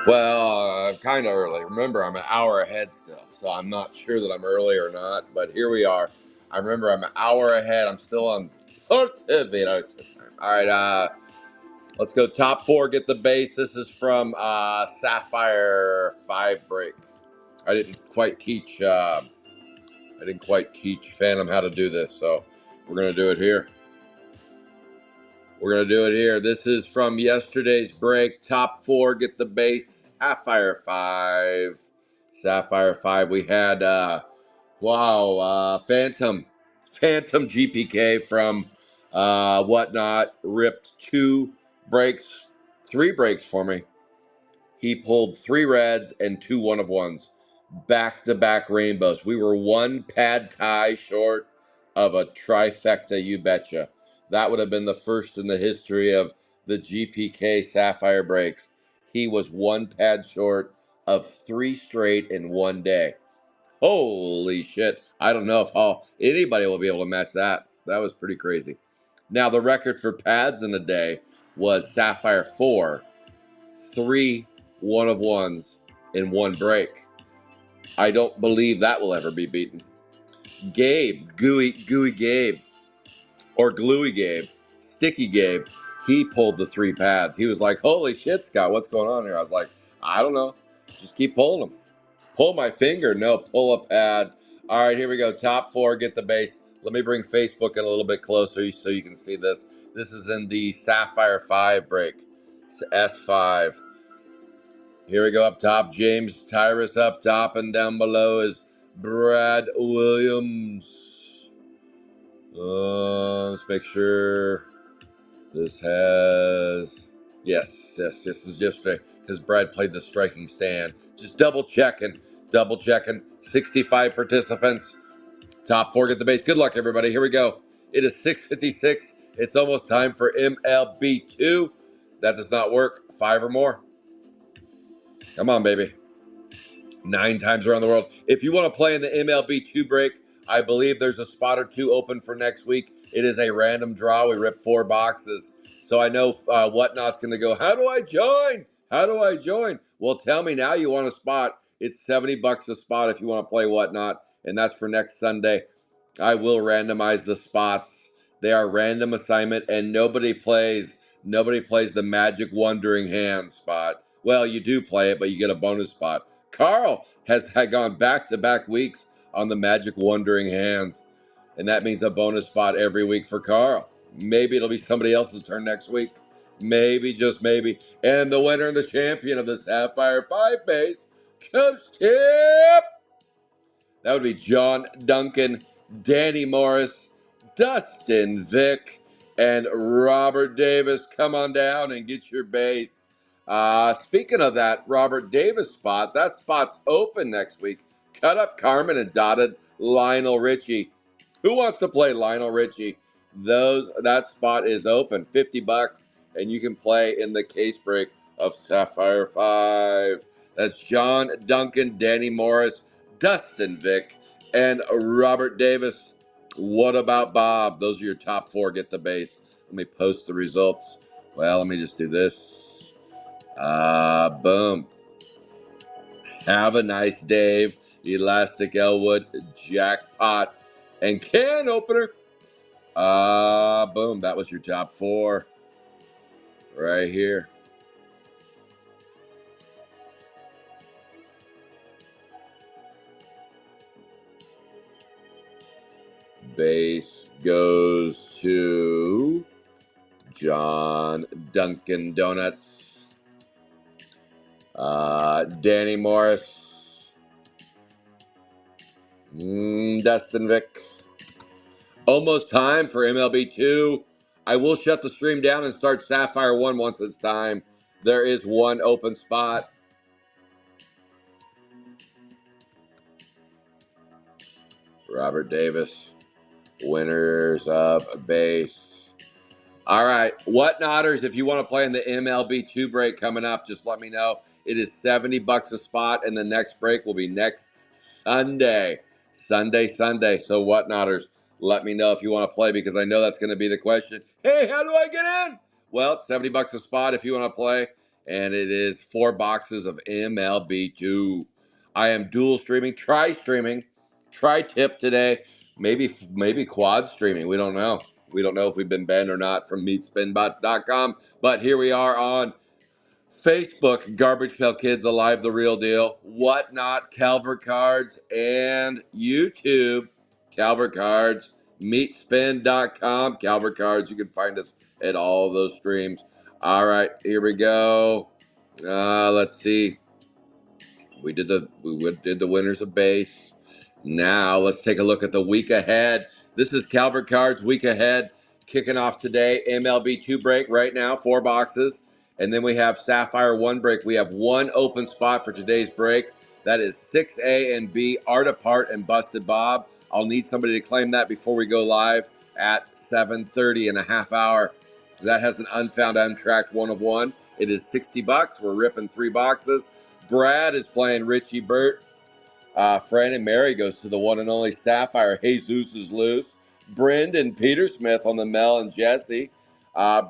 Well, I'm kind of early. Remember, I'm an hour ahead still, so I'm not sure that I'm early or not. But here we are. I remember I'm an hour ahead. I'm still on time. All right, let's go top four. Get the base. This is from Sapphire 5 break. I didn't quite teach. I didn't quite teach Phantom how to do this, so we're gonna do it here. We're going to do it here. This is from yesterday's break. Top four, get the base. Sapphire 5. Sapphire 5. We had, Phantom GPK from Whatnot. Ripped three breaks for me. He pulled 3 reds and 2 one-of-ones. Back-to-back rainbows. We were one pad tie short of a trifecta, you betcha. That would have been the first in the history of the GPK Sapphire breaks. He was one pad short of 3 straight in one day. Holy shit. I don't know if anybody will be able to match that. That was pretty crazy. Now, the record for pads in a day was Sapphire 4, 3 one-of-ones in one break. I don't believe that will ever be beaten. Gabe, Gooey Gabe, or Gluey Gabe, Sticky Gabe, he pulled the 3 pads. He was like, holy shit, Scott, what's going on here? I was like, I don't know. Just keep pulling them. Pull my finger. No, pull a pad. All right, here we go. Top four, get the base. Let me bring Facebook in a little bit closer so you can see this. This is in the Sapphire 5 break. It's S5. Here we go up top. James Tyrus up top, and down below is Brad Williams. Let's make sure this has... Yes, this is yesterday because Brad played the striking stand. Just double checking. 65 participants. Top four, get the base. Good luck, everybody. Here we go. It is 6:56. It's almost time for MLB2. That does not work. 5 or more. Come on, baby. 9 times around the world. If you want to play in the MLB2 break, I believe there's a spot or 2 open for next week. It is a random draw. We rip 4 boxes. So I know Whatnot's going to go, how do I join? How do I join? Well, tell me now you want a spot. It's $70 a spot if you want to play Whatnot, and that's for next Sunday. I will randomize the spots. They are random assignment, and nobody plays the Magic Wandering Hand spot. Well, you do play it, but you get a bonus spot. Carl had gone back-to-back weeks on the Magic Wandering Hands, and that means a bonus spot every week for Carl. Maybe it'll be somebody else's turn next week. Maybe, just maybe. And the winner and the champion of the Sapphire 5 base, Coach Tip! That would be John Duncan, Danny Morris, Dustin Vick, and Robert Davis. Come on down and get your base. Speaking of that Robert Davis spot, that spot's open next week. Cut up Carmen and dotted Lionel Richie. Who wants to play Lionel Richie? That spot is open, $50, and you can play in the case break of Sapphire 5. That's John, Duncan, Danny Morris, Dustin Vick, and Robert Davis. What about Bob? Those are your top four. Get the base. Let me post the results. Well, let me just do this. Boom. Have a nice Dave, Elastic Elwood, Jackpot, and can opener. Boom. That was your top four right here. Base goes to John Dunkin' Donuts, Danny Morris, Dustin Vick. Almost time for MLB2. I will shut the stream down and start Sapphire 1 once it's time. There is one open spot. Robert Davis, winners of base. All right, Whatnotters, if you want to play in the MLB2 break coming up, just let me know. It is $70 a spot, and the next break will be next Sunday. Sunday. So Whatnotters, let me know if you want to play, because I know that's going to be the question. Hey, how do I get in? Well, it's $70 a spot if you want to play, and it is 4 boxes of MLB2. I am dual streaming, tri-tip today, maybe quad streaming. We don't know. We don't know if we've been banned or not from meetspinbot.com, but here we are on Facebook, Garbage Pail Kids Alive, the real deal, Whatnot, Calvert Cards, and YouTube, Calvert Cards, meetspin.com, Calvert Cards. You can find us at all of those streams. All right, here we go. Let's see. We did the winners of base. Now let's take a look at the week ahead. This is Calvert Cards week ahead, kicking off today. MLB 2 break right now, 4 boxes. And then we have Sapphire 1 break. We have one open spot for today's break. That is 6A and B, Art Apart and Busted Bob. I'll need somebody to claim that before we go live at 7:30 in a half hour. That has an unfound, untracked 1 of 1. It is $60. We're ripping 3 boxes. Brad is playing Richie Burt. Fran and Mary goes to the one and only Sapphire. Jesus is loose. Brendan Peter Smith on the Mel and Jesse.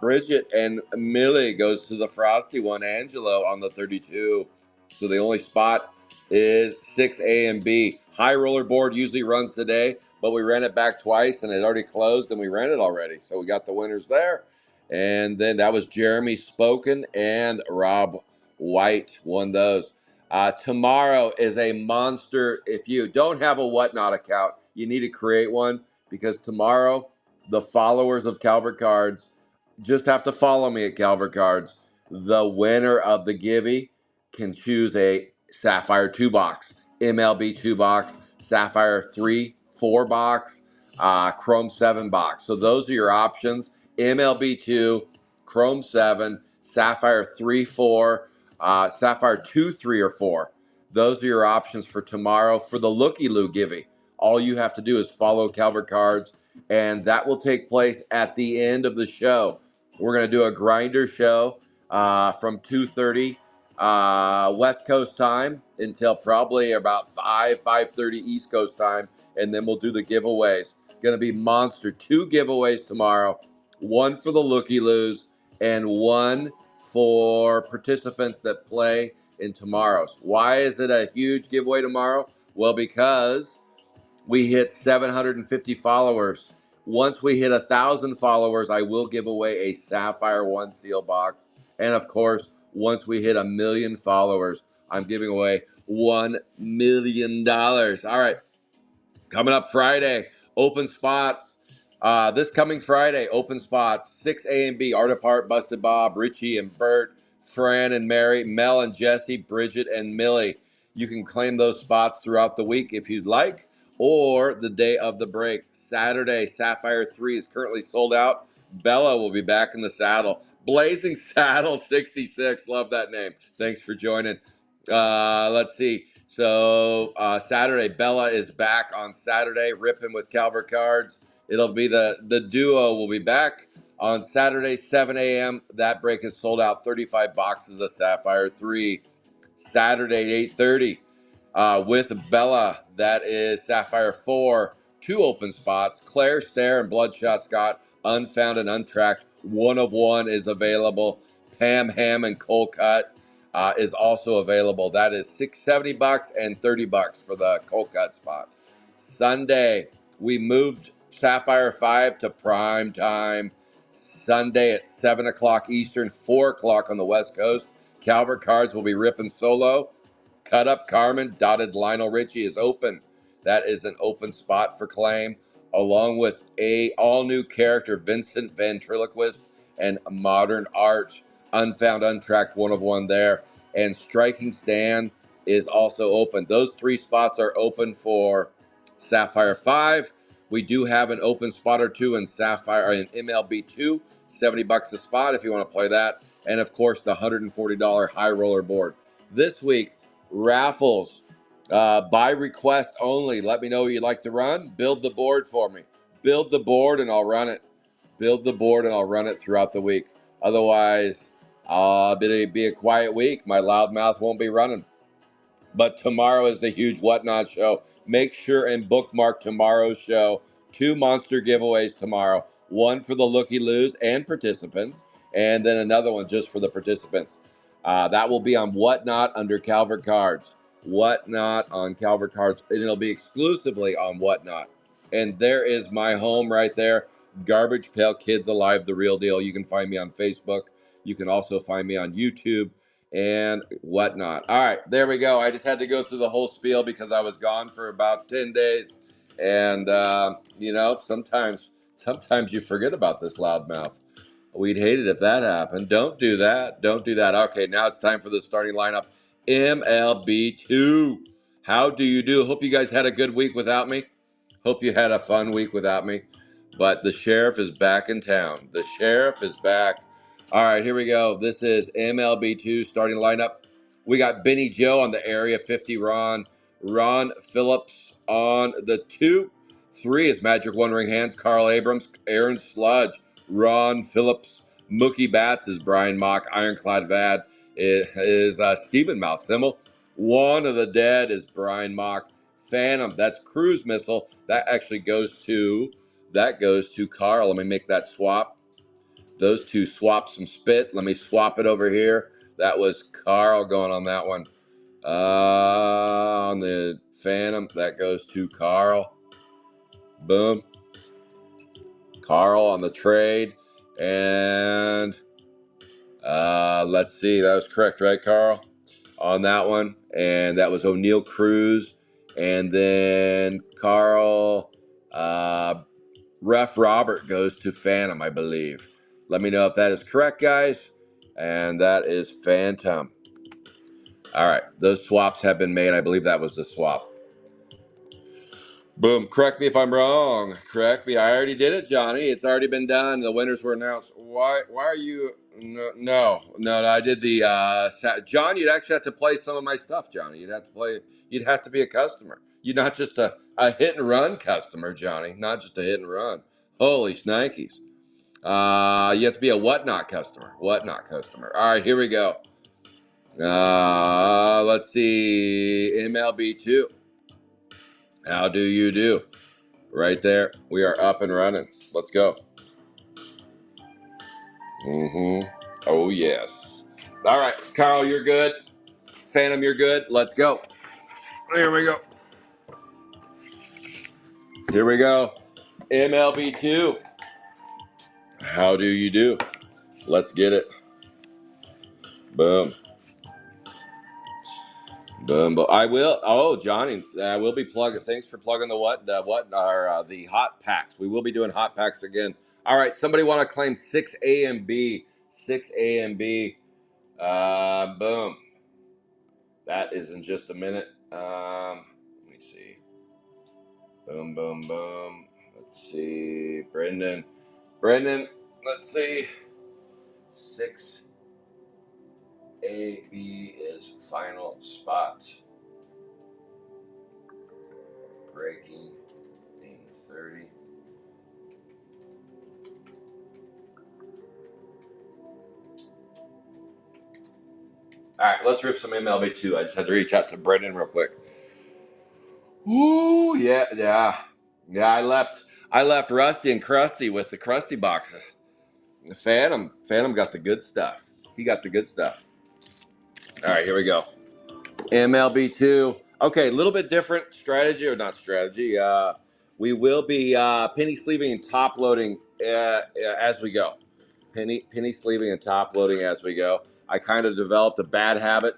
Bridget and Millie goes to the frosty one. Angelo on the 32. So the only spot is 6A and B. High roller board usually runs today, but we ran it back twice and it already closed and we ran it already. So we got the winners there. And then that was Jeremy Spoken and Rob White won those. Tomorrow is a monster. If you don't have a Whatnot account, you need to create one, because tomorrow the followers of Calvert Cards just have to follow me at Calvert Cards. The winner of the Givey can choose a Sapphire 2 box, MLB 2 box, Sapphire 3, 4 box, Chrome 7 box. So those are your options. MLB 2, Chrome 7, Sapphire 3, 4, Sapphire 2, 3, or 4. Those are your options for tomorrow for the Looky Loo Givey. All you have to do is follow Calvert Cards, and that will take place at the end of the show. We're going to do a grinder show from 2:30 West Coast time until probably about 5:30 East Coast time, and then we'll do the giveaways. Going to be monster. 2 giveaways tomorrow. One for the Looky Loos and one for participants that play in tomorrow's. Why is it a huge giveaway tomorrow? Well, because we hit 750 followers. Once we hit 1,000 followers, I will give away a Sapphire 1 seal box. And of course, once we hit 1 million followers, I'm giving away $1 million. All right, coming up Friday, open spots. This coming Friday, open spots, 6A and B, Art Apart, Busted Bob, Richie and Bert, Fran and Mary, Mel and Jesse, Bridget and Millie. You can claim those spots throughout the week if you'd like, or the day of the break. Saturday, Sapphire 3 is currently sold out. Bella will be back in the saddle. Blazing Saddle 66. Love that name. Thanks for joining. Let's see. So Saturday, Bella is back on Saturday, ripping with Calvert Cards. It'll be the duo will be back. On Saturday, 7 a.m., that break is sold out. 35 boxes of Sapphire 3. Saturday, 8:30, with Bella, that is Sapphire 4. 2 open spots. Claire Stare and Bloodshot Scott, unfound and untracked. 1 of 1 is available. Pam Ham and Cold Cut is also available. That is $670 and $30 for the Cold Cut spot. Sunday, we moved Sapphire 5 to prime time. Sunday at 7 o'clock Eastern, 4 o'clock on the West Coast. Calvert Cards will be ripping solo. Cut Up Carmen, dotted Lionel Richie is open. That is an open spot for claim, along with a all-new character, Vincent Ventriloquist, and Modern Art. Unfound, untracked, 1 of 1 there. And Striking Stand is also open. Those 3 spots are open for Sapphire 5. We do have an open spot or 2 in Sapphire in MLB 2, $70 a spot if you want to play that. And of course, the $140 high roller board. This week, raffles by request only. Let me know what you'd like to run. Build the board for me. Build the board and I'll run it. Build the board and I'll run it throughout the week. Otherwise, it'll be a quiet week. My loud mouth won't be running. But tomorrow is the huge Whatnot show. Make sure and bookmark tomorrow's show. 2 monster giveaways tomorrow. One for the looky-loos and participants, and then another one just for the participants. That will be on Whatnot under Calvert Cards. Whatnot on Calvert Cards. And it'll be exclusively on Whatnot. And there is my home right there. Garbage Pail Kids Alive, the real deal. You can find me on Facebook. You can also find me on YouTube and Whatnot. All right, there we go. I just had to go through the whole spiel because I was gone for about 10 days. And, sometimes you forget about this loudmouth. We'd hate it if that happened. Don't do that. Don't do that. Okay, now it's time for the starting lineup. MLB2. How do you do? Hope you guys had a good week without me. Hope you had a fun week without me. But the sheriff is back in town. The sheriff is back. All right, here we go. This is MLB2 starting lineup. We got Benny Joe on the Area 50 Ron. Ron Phillips on the 2. 3 is Magic Wandering Hands. Carl Abrams. Aaron Sludge. Ron Phillips. Mookie Bats is Brian Mock. Ironclad Vad is Stephen Malsimmel. One of the Dead is Brian Mock. Phantom, that's Cruise Missile. That actually goes to Carl. Let me make that swap. Those two swap some spit. Let me swap it over here. That was Carl going on that one. On the Phantom, that goes to Carl. Boom. Carl on the trade. And let's see. That was correct, right, Carl? On that one. And that was O'Neill Cruz. And then Carl, Ref Robert goes to Phantom, I believe. Let me know if that is correct, guys. And that is Phantom. All right. Those swaps have been made. I believe that was the swap. Boom. Correct me if I'm wrong. Correct me. I already did it, Johnny. It's already been done. The winners were announced. Why are you... No. I did the... John, you'd actually have to play some of my stuff, Johnny. You'd have to be a customer. You're not just a hit and run customer, Johnny. Not just a hit and run. Holy shnikes. You have to be a Whatnot customer. Whatnot customer. All right, here we go. Let's see. MLB2. How do you do? Right there. We are up and running. Let's go. Oh, yes. All right, Carl, you're good. Phantom, you're good. Let's go. Here we go. Here we go. MLB2. How do you do? Let's get it. Boom. Boom. I will. Oh, Johnny, I will be plugging. Thanks for plugging the hot packs. We will be doing hot packs again. All right. Somebody want to claim 6 A and B. 6 A and B. Boom. That is in just a minute. Let me see. Boom, boom, boom. Let's see. Brendan. Let's see. 6 A, B is final spot. Breaking 30. All right, let's rip some MLB2. I just had to reach out to Brendan real quick. Ooh, yeah. I left Rusty and Krusty with the Krusty boxes. The Phantom got the good stuff. He got the good stuff. All right, here we go. MLB2. Okay, a little bit different strategy, or not strategy. We will be penny sleeving and top loading as we go. Penny sleeving and top loading as we go. I kind of developed a bad habit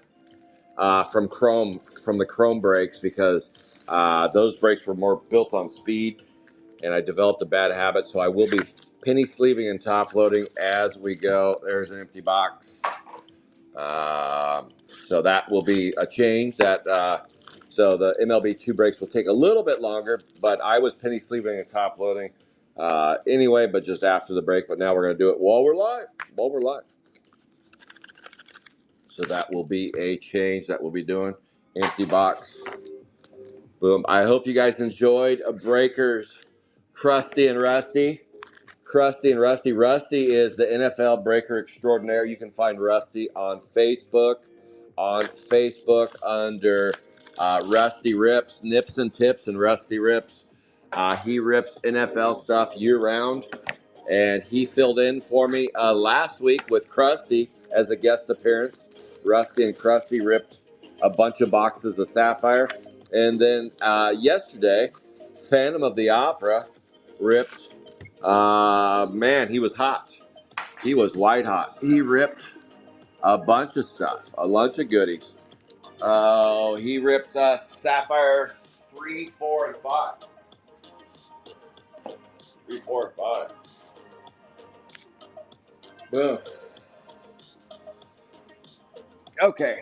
from the Chrome brakes, because those brakes were more built on speed, and I developed a bad habit. So I will be penny sleeving and top loading as we go. There's an empty box. So that will be a change. So the MLB2 brakes will take a little bit longer, but I was penny sleeving and top loading anyway, but just after the break. But now we're going to do it while we're live. So that will be a change that we'll be doing. Empty box. Boom. I hope you guys enjoyed Breakers, Krusty and Rusty. Krusty and Rusty. Rusty is the NFL breaker extraordinaire. You can find Rusty on Facebook. Under Rusty Rips, Nips and Tips, and Rusty Rips. He rips NFL stuff year round, and he filled in for me last week with Krusty as a guest appearance. Rusty and Krusty ripped a bunch of boxes of Sapphire, and then yesterday, Phantom of the Opera ripped. Man, he was hot. He was white hot. He ripped a bunch of stuff, a bunch of goodies. Oh, he ripped Sapphire 3, 4, and 5. 3, 4, and 5. Boom. Okay.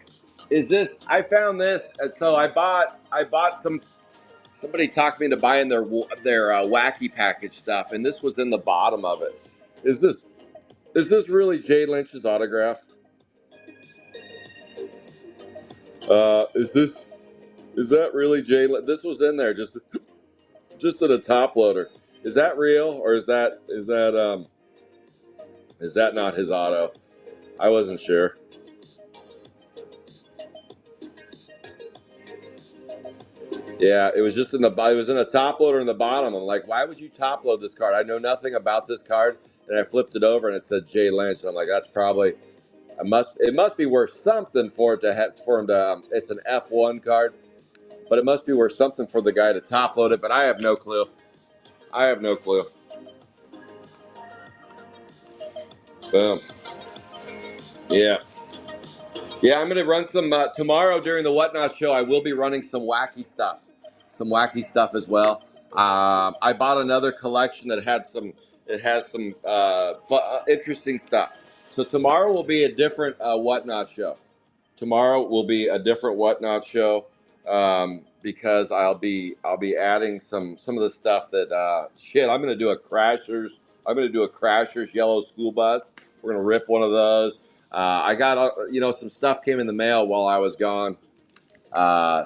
Is this? I found this, and so I bought some. Somebody talked me into buying their wacky package stuff, and this was in the bottom of it. Is this really Jay Lynch's autograph? Is that really Jay? This was in there just at a top loader. Is that real, or is that not his auto? I wasn't sure. Yeah, it was just it was in a top loader in the bottom. I'm like, why would you top load this card? I know nothing about this card, and I flipped it over and it said Jay Lynch. And I'm like, that's probably it must be worth something for him to. It's an F1 card, but it must be worth something for the guy to top load it. But I have no clue. Boom. Yeah. Yeah, I'm going to run some tomorrow during the Whatnot show. I will be running some wacky stuff as well. I bought another collection that had some. It has some interesting stuff. So tomorrow will be a different Whatnot show. Tomorrow will be a different Whatnot show, because I'll be adding some of the stuff that I'm going to do a Crashers. I'm going to do a Crashers yellow school bus. We're going to rip one of those. I got some stuff came in the mail while I was gone. Um,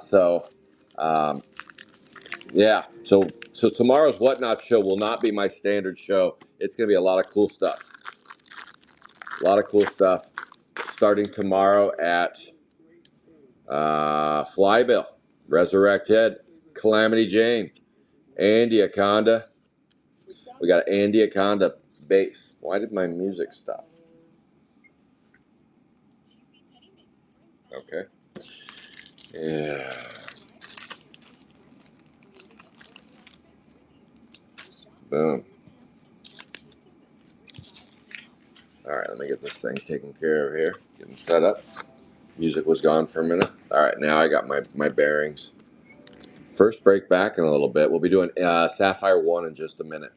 yeah. So tomorrow's Whatnot show will not be my standard show. It's going to be a lot of cool stuff. Starting tomorrow at Flybill, Resurrect Head, Calamity Jane, Andy Akonda. We got Andy Akonda bass. Why did my music stop? Okay. Yeah. Boom. All right, let me get this thing taken care of here. Getting set up. Music was gone for a minute. All right, now I got my bearings. First break back in a little bit. We'll be doing Sapphire 1 in just a minute.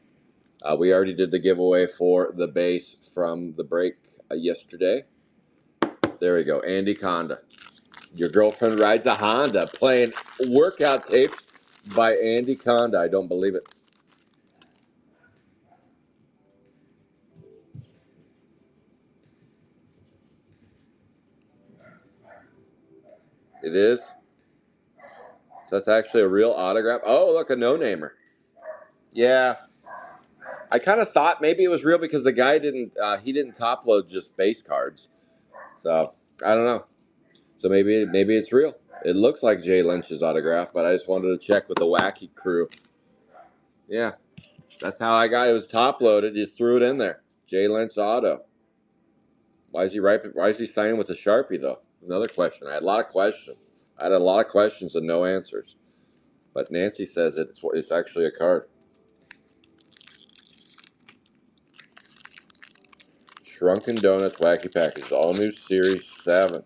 We already did the giveaway for the bass from the break yesterday. There we go. Andy Conda. Your girlfriend rides a Honda, playing workout tapes by Andy Conda. I don't believe it. It is. So that's actually a real autograph. Oh, look, a no-namer. Yeah. I kind of thought maybe it was real because the guy didn't top load just base cards. So I don't know. So maybe it's real. It looks like Jay Lynch's autograph, but I just wanted to check with the wacky crew. Yeah, that's how I got it. It was top loaded. Just threw it in there. Jay Lynch auto. Why is he signing with a Sharpie though? Another question. I had a lot of questions. And no answers. But Nancy says it's actually a card. Shrunken Donuts Wacky Package, all new Series 7.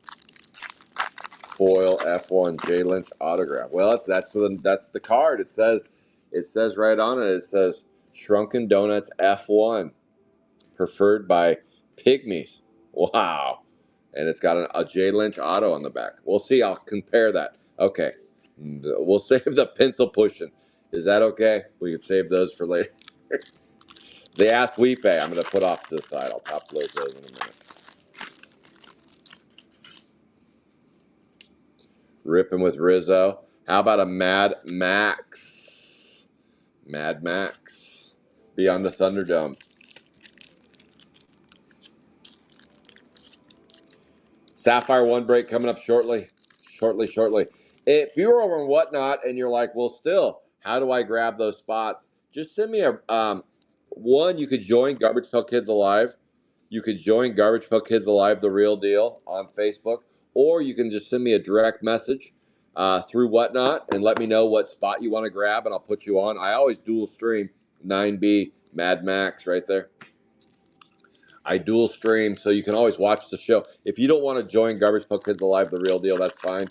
Foil F1 Jay Lynch autograph. Well, that's the card. It says right on it. It says Shrunken Donuts F1, preferred by Pygmies. Wow, and it's got a Jay Lynch auto on the back. We'll see. I'll compare that. Okay, we'll save the pencil pushing. Is that okay? We can save those for later. They asked we pay. I'm going to put off to the side. I'll top load those in a minute. Ripping with Rizzo. How about a Mad Max? Mad Max. Beyond the Thunderdome. Sapphire 1 break coming up shortly. Shortly. If you're over on Whatnot and you're like, well, still, how do I grab those spots? Just send me a one. You could join Garbage Pail Kids Alive. You could join Garbage Pail Kids Alive, the real deal, on Facebook, or you can just send me a direct message through Whatnot and let me know what spot you want to grab, and I'll put you on. I always dual stream 9B Mad Max right there. I dual stream, so you can always watch the show. If you don't want to join Garbage Pail Kids Alive, the real deal, that's fine.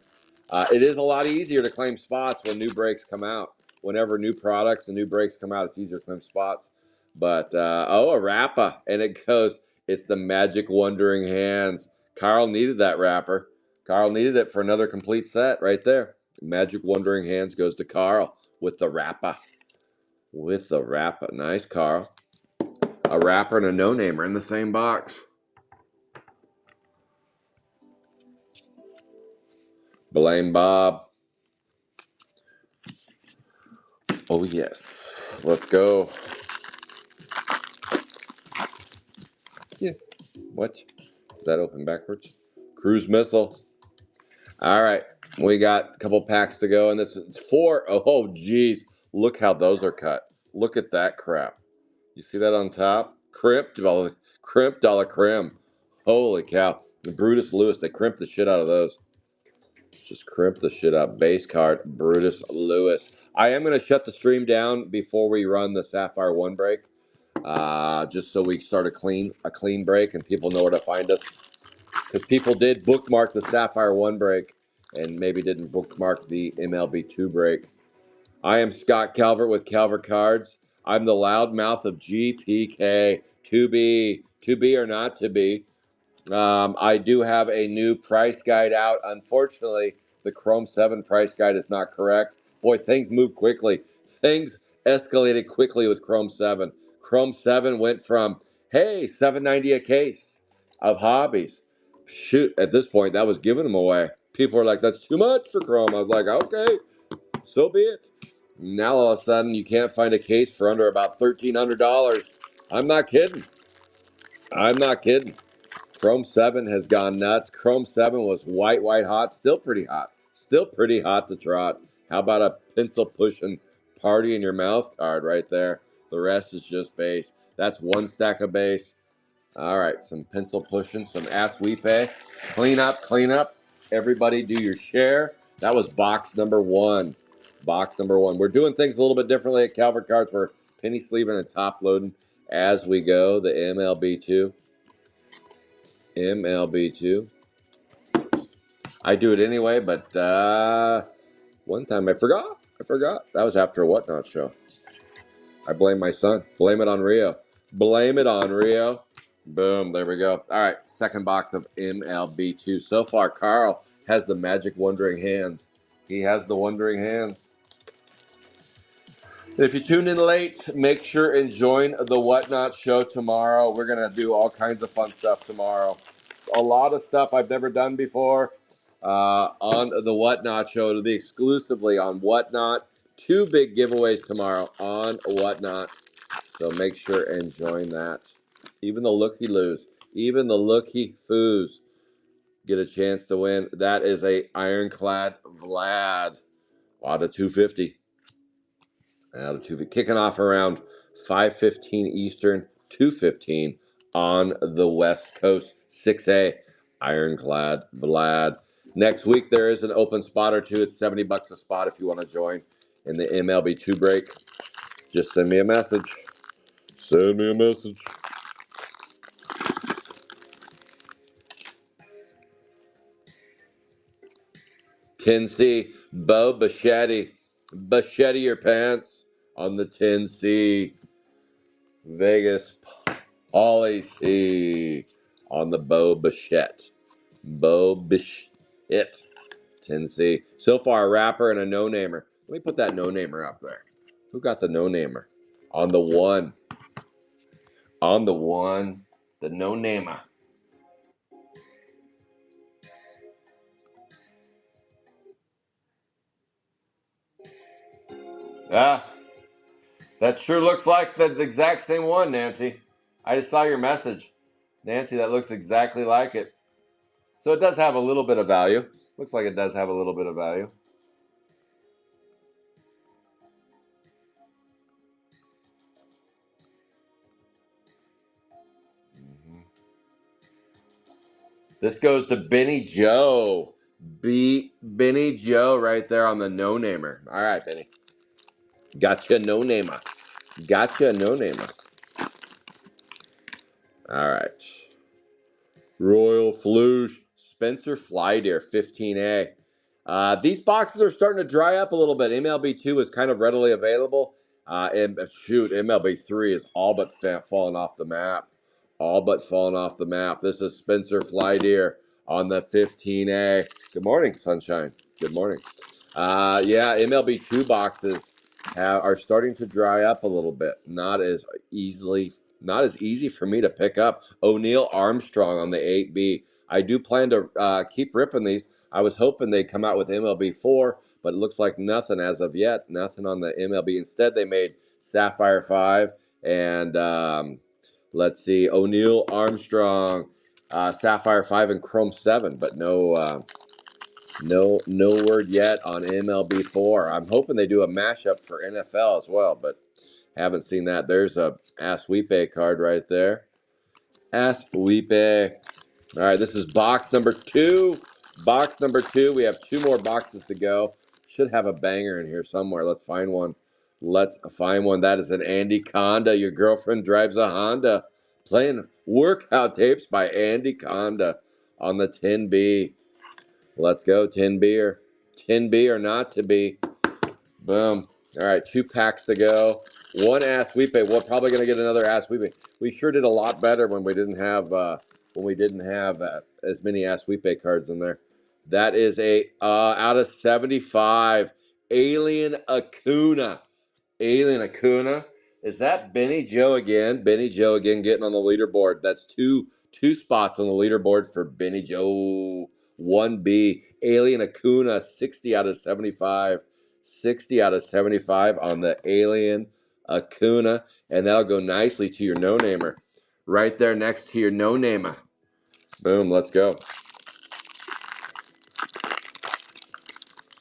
It is a lot easier to claim spots when new breaks come out. Whenever new products and new breaks come out, it's easier to claim spots. But, a Rappa, and it goes, it's the Magic Wandering Hands. Carl needed that wrapper. Carl needed it for another complete set right there. Magic Wandering Hands goes to Carl with the Rappa. Nice, Carl. A wrapper and a no-namer in the same box. Blame Bob. Oh, yes. Let's go. Yeah. What? Is that open backwards? Cruise missile. All right. We got a couple packs to go, and this is 4. Oh, geez. Look how those are cut. Look at that crap. You see that on top? Crimped a la creme. Holy cow. Brutus Lewis, they crimped the shit out of those. Just crimp the shit out. Base card, Brutus Lewis. I am going to shut the stream down before we run the Sapphire 1 break. Just so we start a clean break and people know where to find us. Because people did bookmark the Sapphire 1 break and maybe didn't bookmark the MLB 2 break. I am Scott Calvert with Calvert Cards. I'm the loudmouth of GPK. To be or not to be. I do have a new price guide out. Unfortunately, the Chrome 7 price guide is not correct. Boy, things move quickly. Things escalated quickly with Chrome 7. Chrome 7 went from, hey, $7.90 a case of hobbies. Shoot, at this point, that was giving them away. People were like, that's too much for Chrome. I was like, okay, so be it. Now all of a sudden, you can't find a case for under about $1,300. I'm not kidding. Chrome 7 has gone nuts. Chrome 7 was white hot. Still pretty hot. Still pretty hot to trot. How about a pencil pushing party in your mouth card right there? The rest is just base. That's one stack of base. All right, some pencil pushing, some Ask We Pay. Clean up. Everybody do your share. That was box number 1. We're doing things a little bit differently at Calvert Cards. We're penny sleeving and top loading as we go. The MLB 2. I do it anyway, but one time I forgot. That was after a Whatnot show. I blame my son. Blame it on Rio. Boom, there we go. All right, second box of MLB 2. So far, Carl has the Magic Wandering Hands. He has the Wandering Hands. If you tuned in late, make sure and join the Whatnot show tomorrow. We're going to do all kinds of fun stuff tomorrow. A lot of stuff I've never done before on the Whatnot show. It'll be exclusively on Whatnot. 2 big giveaways tomorrow on Whatnot. So make sure and join that. Even the looky-loos. Even the looky-foos. get a chance to win. That is a Ironclad Vlad out of 250. Out of 250. Kicking off around 5:15 Eastern, 2:15 on the West Coast. 6A Ironclad Vlad. Next week there is an open spot or two. It's $70 a spot if you want to join in the MLB2 break. Just send me a message. Send me a message. Tennessee, Bo Bichetti. Bichetti your pants on the Tennessee. Vegas, Pauly C on the Bo Bichette. Bo Bichette. Tennessee. So far, a rapper and a no-namer. Let me put that no-namer up there. Who got the no-namer? On the one. On the one. The no-namer. Ah, that sure looks like the exact same one, Nancy. I just saw your message. Nancy, that looks exactly like it. So it does have a little bit of value. Looks like it does have a little bit of value. This goes to Benny Joe. Benny Joe right there on the no-namer. All right, Benny. Gotcha, no-namer. Gotcha, no-namer. All right. Royal Flush. Spencer Flydeer, 15A. These boxes are starting to dry up a little bit. MLB2 is kind of readily available. And shoot, MLB3 is all but falling off the map. All but falling off the map. This is Spencer Flydeer on the 15A. Good morning, Sunshine. Good morning. Yeah, MLB2 boxes are starting to dry up a little bit. Not as easy for me to pick up. O'Neal Armstrong on the 8B. I do plan to keep ripping these. I was hoping they'd come out with MLB4, but it looks like nothing as of yet. Nothing on the MLB. Instead, they made Sapphire 5 and let's see, O'Neal Armstrong, Sapphire 5 and Chrome 7, but no word yet on MLB4. I'm hoping they do a mashup for NFL as well, but haven't seen that. There's a Ask Weepe card right there. Ask Weepe. All right, this is box number 2. Box number 2. We have 2 more boxes to go. Should have a banger in here somewhere. Let's find one. Let's find one. That is an Andy Conda. Your girlfriend drives a Honda. Playing workout tapes by Andy Conda on the 10B. Let's go, 10B or 10B or not to be. Boom. All right, 2 packs to go. One Ask Weepe. We're probably going to get another Ask Weepe. We sure did a lot better when we didn't have as many Ask Weepe cards in there. That is a out of 75 Alien Acuna. Alien Acuna. Is that Benny Joe again? Benny Joe again getting on the leaderboard. That's two spots on the leaderboard for Benny Joe. 1B. Alien Acuna, 60 out of 75. 60 out of 75 on the Alien Acuna. And that'll go nicely to your no-namer. Right there next to your no-namer. Boom, let's go.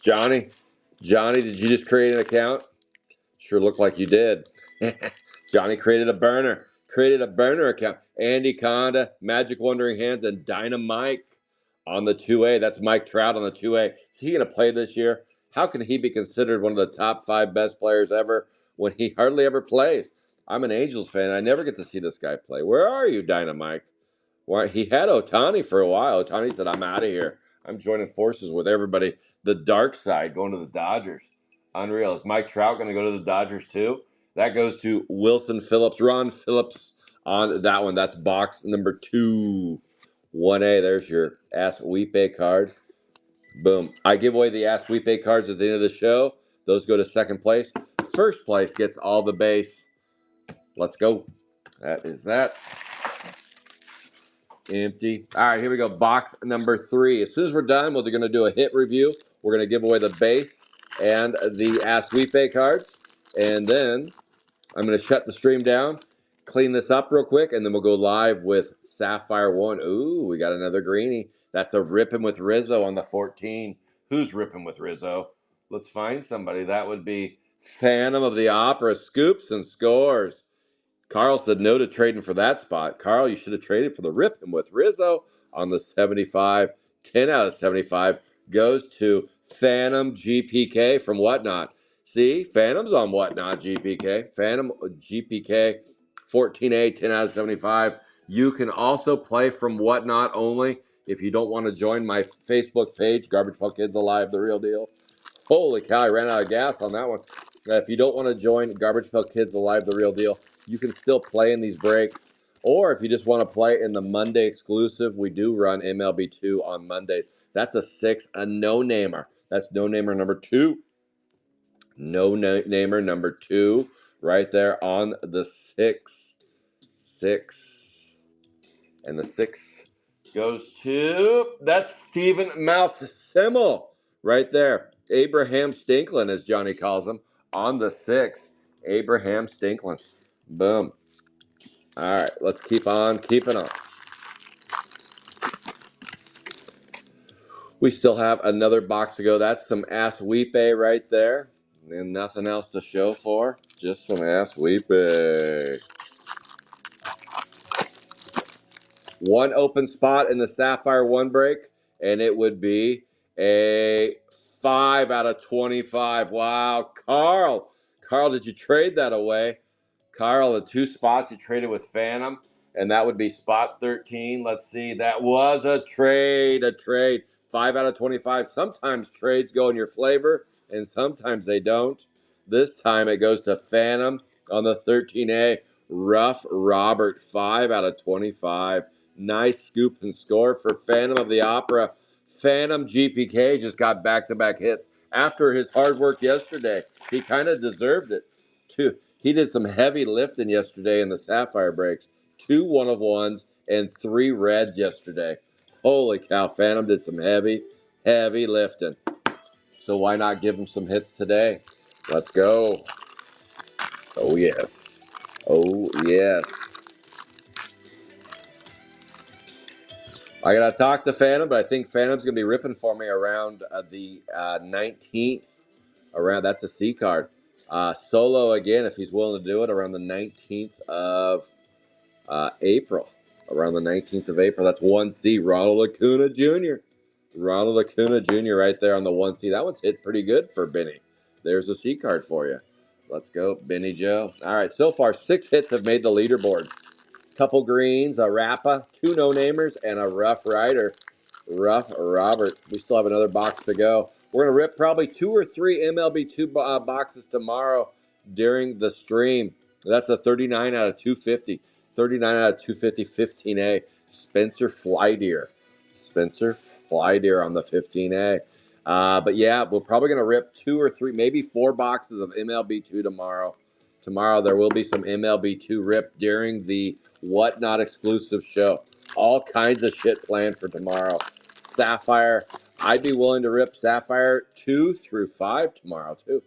Johnny, did you just create an account? Sure looked like you did. Johnny created a burner. Account. Andy Conda, Magic Wandering Hands, and Dynamite on the 2A. That's Mike Trout on the 2A. Is he going to play this year? How can he be considered one of the top 5 best players ever when he hardly ever plays? I'm an Angels fan. I never get to see this guy play. Where are you, Dynamite? Well, he had Ohtani for a while. Ohtani said, I'm out of here. I'm joining forces with everybody. The dark side, going to the Dodgers. Unreal. Is Mike Trout going to go to the Dodgers too? That goes to Wilson Phillips. Ron Phillips on that one. That's box number 2. 1A. There's your Ask Weepe card. Boom. I give away the Ask Weepe cards at the end of the show. Those go to second place. First place gets all the base. Let's go. That is that. Empty. All right, here we go. Box number 3. As soon as we're done, we're going to do a hit review. We're going to give away the base and the Ask Weepe cards. And then I'm going to shut the stream down, clean this up real quick, and then we'll go live with Sapphire 1. Ooh, we got another greenie. That's a ripping with Rizzo on the 14. Who's ripping with Rizzo? Let's find somebody. That would be Phantom of the Opera, scoops and scores. Carl said no to trading for that spot. Carl, you should have traded for the ripping with Rizzo on the 75. 10 out of 75 goes to Phantom GPK from Whatnot. See, Phantom's on Whatnot GPK. Phantom GPK 14A, 10 out of 75. You can also play from Whatnot only if you don't want to join my Facebook page, Garbage Pail Kids Alive, the real deal. Holy cow, I ran out of gas on that one. If you don't want to join Garbage Pail Kids Alive, the real deal, you can still play in these breaks. Or if you just want to play in the Monday exclusive, we do run MLB2 on Mondays. That's a 6, a no-namer. That's no-namer number 2. No-namer number 2 right there on the 6. 6. And the 6 goes to, that's Stephen Mouth Simmel right there. Abraham Stinklin, as Johnny calls him, on the 6. Abraham Stinklin. Boom. All right, let's keep on keeping on. We still have another box to go. That's some Ass Weepe right there. And nothing else to show for. Just some Ass Weepe. One open spot in the Sapphire 1 break, and it would be a 5 out of 25. Wow, Carl. Carl, did you trade that away? Carl, the 2 spots you traded with Phantom, and that would be spot 13. Let's see. That was a trade. 5 out of 25. Sometimes trades go in your flavor, and sometimes they don't. This time it goes to Phantom on the 13A. Rough Robert, 5 out of 25. Nice scoop and score for Phantom of the Opera. Phantom GPK just got back-to-back hits after his hard work yesterday. He kind of deserved it, too. He did some heavy lifting yesterday in the Sapphire breaks. 2 one-of-ones and 3 reds yesterday. Holy cow, Phantom did some heavy lifting. So why not give him some hits today? Let's go. Oh, yes. Oh, yes. I got to talk to Phantom, but I think Phantom's going to be ripping for me around the 19th. That's a C card. Solo again, if he's willing to do it, around the 19th of April. Around the 19th of April. That's 1C. Ronald Acuna Jr. Ronald Acuna Jr. right there on the 1C. That one's hit pretty good for Benny. There's a C card for you. Let's go, Benny Joe. All right, so far 6 hits have made the leaderboard. Couple greens, a Rappa, 2 no-namers, and a Rough Rider. Rough Robert. We still have another box to go. We're going to rip probably 2 or 3 MLB2 boxes tomorrow during the stream. That's a 39 out of 250. 39 out of 250, 15A. Spencer Flydeer. Spencer Flydeer on the 15A. But yeah, we're probably going to rip 2 or 3, maybe 4 boxes of MLB2 tomorrow. Tomorrow there will be some MLB2 rip during the Whatnot exclusive show. All kinds of shit planned for tomorrow. Sapphire, I'd be willing to rip Sapphire 2 through 5 tomorrow too.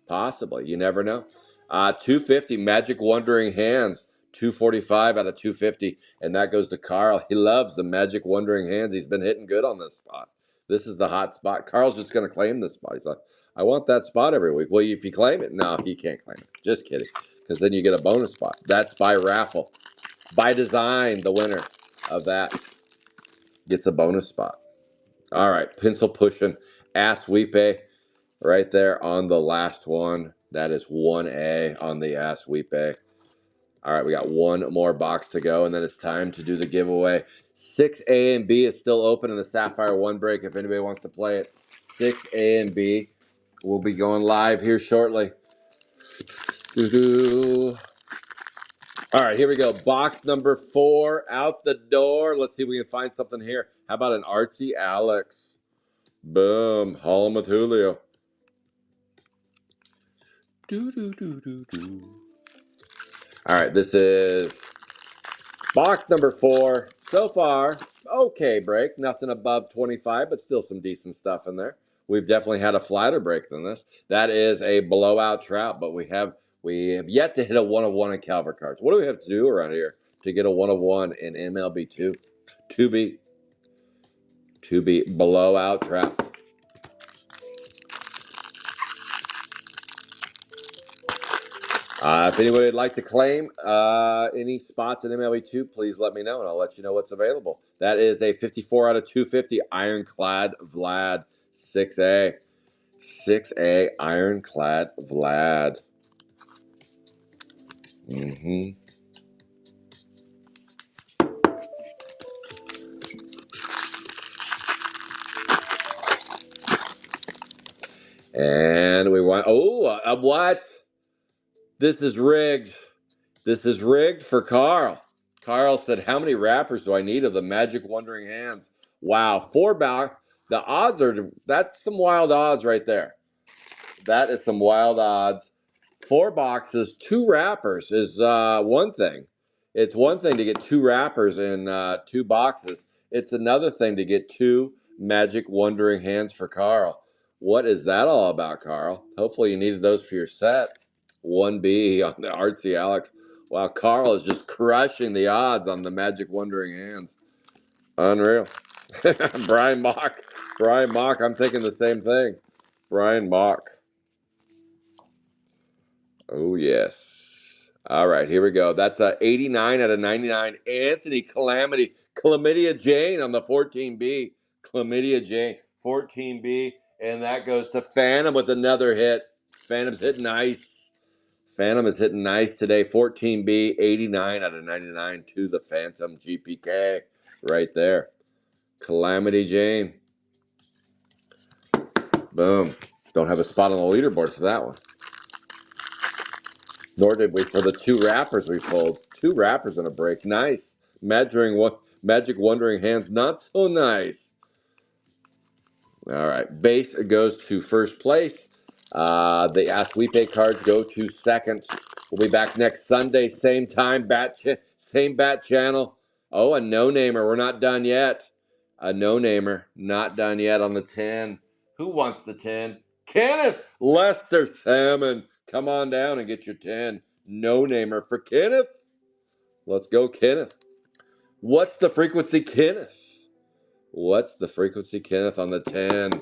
Possibly, you never know. 250 Magic Wandering Hands, 245 out of 250, and that goes to Carl. He loves the Magic Wandering Hands. He's been hitting good on this spot. This is the hot spot. Carl's just going to claim this spot. He's like, I want that spot every week. Well, if you claim it, no, he can't claim it. Just kidding, because then you get a bonus spot. That's by raffle. By design, the winner of that gets a bonus spot. All right, pencil pushing, Ass Weepe right there on the last one. That is 1A on the Ass Weepe. All right, we got one more box to go, and then it's time to do the giveaway. 6A and B is still open in the Sapphire 1 break if anybody wants to play it. 6A and B will be going live here shortly. Doo-doo. All right, here we go. Box number 4 out the door. Let's see if we can find something here. How about an Artsy Alex? Boom. Haul him with Julio. All right, this is box number 4. So far, okay break. Nothing above 25, but still some decent stuff in there. We've definitely had a flatter break than this. That is a blowout trout, but we have yet to hit a 1-of-1 in Calvert cards. What do we have to do around here to get a 1-of-1 in MLB2? 2B. 2B blowout trap. If anybody would like to claim any spots in MLB2, please let me know, and I'll let you know what's available. That is a 54 out of 250 Ironclad Vlad 6A. 6A Ironclad Vlad. And we want, what? This is rigged. This is rigged for Carl. Carl said, how many wrappers do I need of the Magic Wandering Hands? Wow, 4 back. The odds are, that's some wild odds right there. That is some wild odds. 4 boxes, 2 wrappers is one thing. It's one thing to get 2 wrappers in 2 boxes. It's another thing to get 2 Magic Wandering Hands for Carl. What is that all about, Carl? Hopefully you needed those for your set. 1B on the Artsy Alex. Wow, Carl is just crushing the odds on the Magic Wandering Hands. Unreal. Brian Mock. Brian Mock, I'm thinking the same thing. Brian Mock. Oh, yes. All right, here we go. That's a 89 out of 99. Anthony Calamity. Chlamydia Jane on the 14B. Chlamydia Jane, 14B. And that goes to Phantom with another hit. Phantom's hitting nice. Phantom is hitting nice today. 14B, 89 out of 99 to the Phantom GPK right there. Calamity Jane. Boom. Don't have a spot on the leaderboard for that one. Nor did we for the 2 wrappers we pulled. 2 wrappers in a break. Nice. Magic Wandering Hands, not so nice. All right. Base goes to first place. The Ask We Pay cards go to second. We'll be back next Sunday, same time, same bat channel. Oh, a no-namer. We're not done yet. A no-namer. Not done yet on the 10. Who wants the 10? Kenneth Lester Salmon. Come on down and get your 10. No-namer for Kenneth. Let's go, Kenneth. What's the frequency, Kenneth? What's the frequency, Kenneth, on the 10?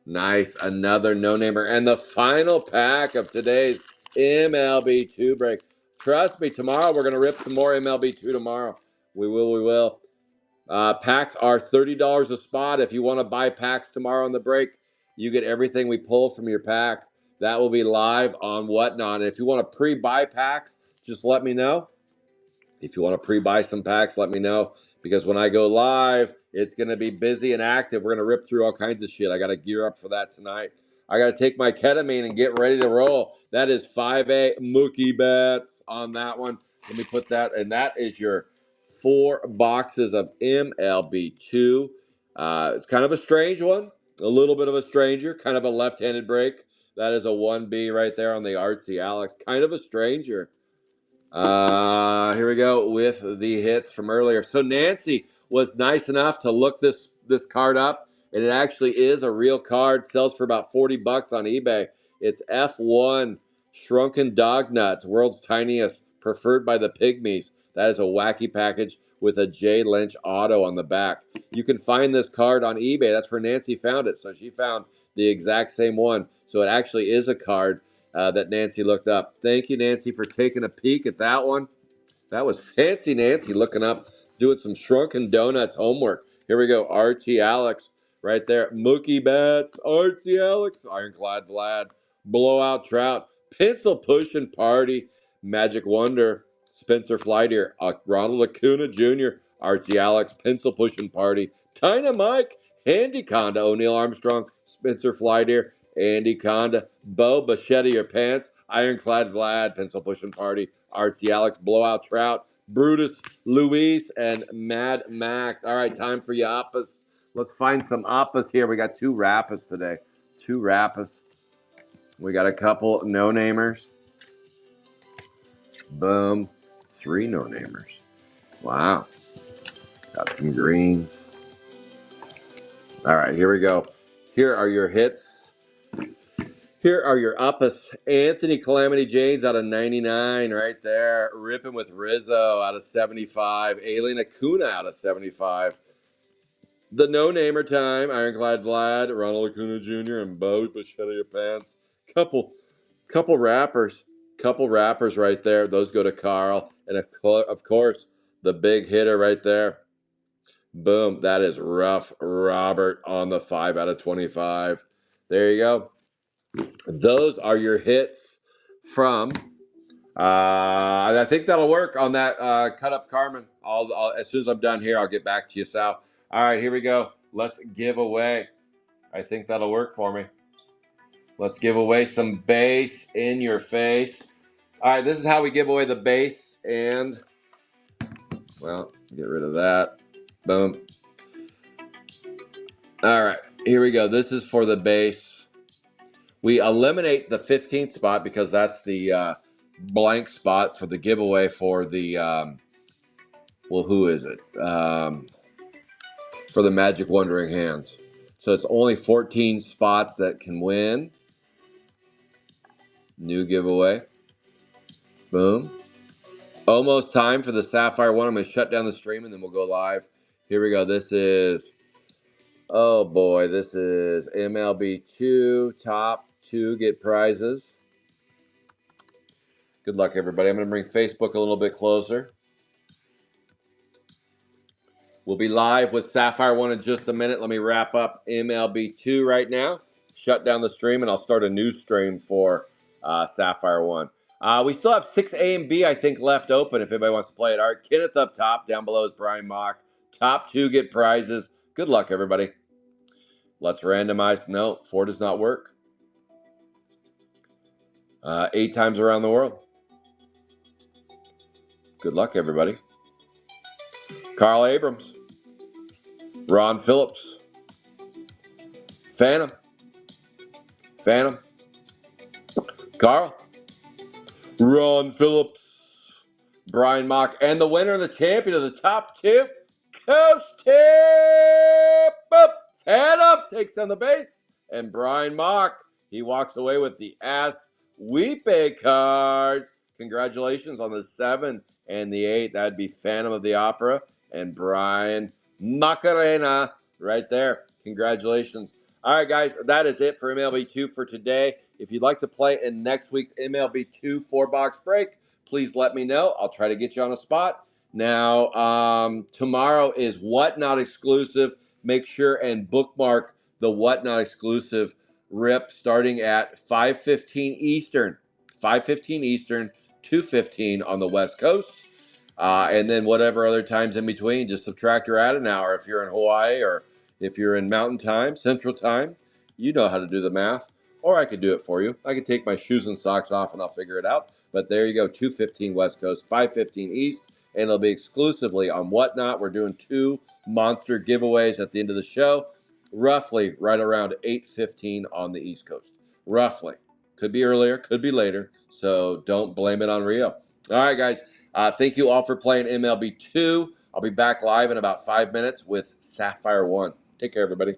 Nice. Another no-namer. And the final pack of today's MLB2 break. Trust me, tomorrow we're going to rip some more MLB2 tomorrow. We will. Packs are $30 a spot. If you want to buy packs tomorrow on the break, you get everything we pull from your pack. That will be live on Whatnot. And if you want to pre-buy packs, just let me know. If you want to pre-buy some packs, let me know. Because when I go live, it's going to be busy and active. We're going to rip through all kinds of shit. I got to gear up for that tonight. I got to take my ketamine and get ready to roll. That is 5A Mookie Betts on that one. Let me put that. And that is your 4 boxes of MLB2. It's kind of a strange one. A little bit of a stranger. Kind of a left-handed break. That is a 1B right there on the Artsy Alex. Kind of a stranger. Here we go with the hits from earlier. So Nancy was nice enough to look this card up, and it actually is a real card. Sells for about $40 on eBay. It's F1 Shrunken Dog Nuts, world's tiniest, preferred by the pygmies. That is a wacky package with a J. Lynch auto on the back. You can find this card on eBay. That's where Nancy found it. So she found the exact same one. So it actually is a card that Nancy looked up. Thank you, Nancy, for taking a peek at that one. That was fancy Nancy looking up, doing some Shrunken Donuts homework. Here we go, RT Alex right there. Mookie Betts, RT Alex, Ironclad Vlad, Blowout Trout, Pencil Pushing Party, Magic Wonder, Spencer Flydeer, Ronald Acuna Jr., RT Alex, Pencil Pushing Party, Tina Mike, Handy Conda, O'Neil Armstrong, Spencer Flydeer, Andy Conda, Bo Bichetti Your Pants, Ironclad Vlad, Pencil Pushing Party, Artsy Alex, Blowout Trout, Brutus, Luis, and Mad Max. All right, time for your Appas. Let's find some Appas here. We got 2 Rappas today. 2 Rappas. We got a couple no-namers. Boom. 3 no-namers. Wow. Got some greens. All right, here we go. Here are your hits. Here are your Appas. Anthony Calamity Janes out of 99 right there. Ripping with Rizzo out of 75. Alien Acuna out of 75. The no-namer time. Ironclad Vlad, Ronald Acuna Jr., and Bo Bichette Pants. Couple rappers. Couple rappers right there. Those go to Carl. And of course, the big hitter right there. Boom. That is Rough Robert on the 5 out of 25. There you go. Those are your hits from. I think that'll work on that cut up Carmen. I'll as soon as I'm done here, I'll get back to you, Sal. All right, here we go. Let's give away. I think that'll work for me. Let's give away some base in your face. All right, this is how we give away the base. And, well, get rid of that. Boom. All right, here we go. This is for the base. We eliminate the 15th spot because that's the blank spot for the giveaway for the, well, who is it? For the Magic Wandering Hands. So it's only 14 spots that can win. New giveaway. Boom. Almost time for the Sapphire one. I'm going to shut down the stream and then we'll go live. Here we go. This is, oh boy, this is MLB2. Top 2 get prizes. Good luck, everybody. I'm going to bring Facebook a little bit closer. We'll be live with Sapphire 1 in just a minute. Let me wrap up MLB 2 right now. Shut down the stream, and I'll start a new stream for Sapphire 1. We still have 6A and B, I think, left open if anybody wants to play it. All right, Kenneth up top. Down below is Brian Mock. Top 2 get prizes. Good luck, everybody. Let's randomize. No, 4 does not work. 8 times around the world. Good luck, everybody. Carl Abrams. Ron Phillips. Phantom. Carl. Ron Phillips. Brian Mock. And the winner and the champion of the top 2. Coast tip. Phantom takes down the base. And Brian Mock, he walks away with the Ass Weepe cards. Congratulations on the 7 and the 8. That'd be Phantom of the Opera and Brian Macarena right there. Congratulations. All right, guys, that is it for MLB2 for today. If you'd like to play in next week's MLB2 4-box break, please let me know. I'll try to get you on a spot. Now, tomorrow is Whatnot exclusive. Make sure and bookmark the Whatnot exclusive rip starting at 5:15 Eastern. 5:15 Eastern, 2:15 on the West Coast. And then whatever other times in between, just subtract or add an hour if you're in Hawaii or if you're in Mountain Time, Central Time. You know how to do the math. Or I could do it for you. I could take my shoes and socks off and I'll figure it out. But there you go, 2:15 West Coast, 5:15 East. And it'll be exclusively on Whatnot. We're doing 2 monster giveaways at the end of the show. Roughly right around 8:15 on the East Coast. Roughly. Could be earlier, could be later. So don't blame it on Rio. All right, guys. Thank you all for playing MLB 2. I'll be back live in about 5 minutes with Sapphire 1. Take care, everybody.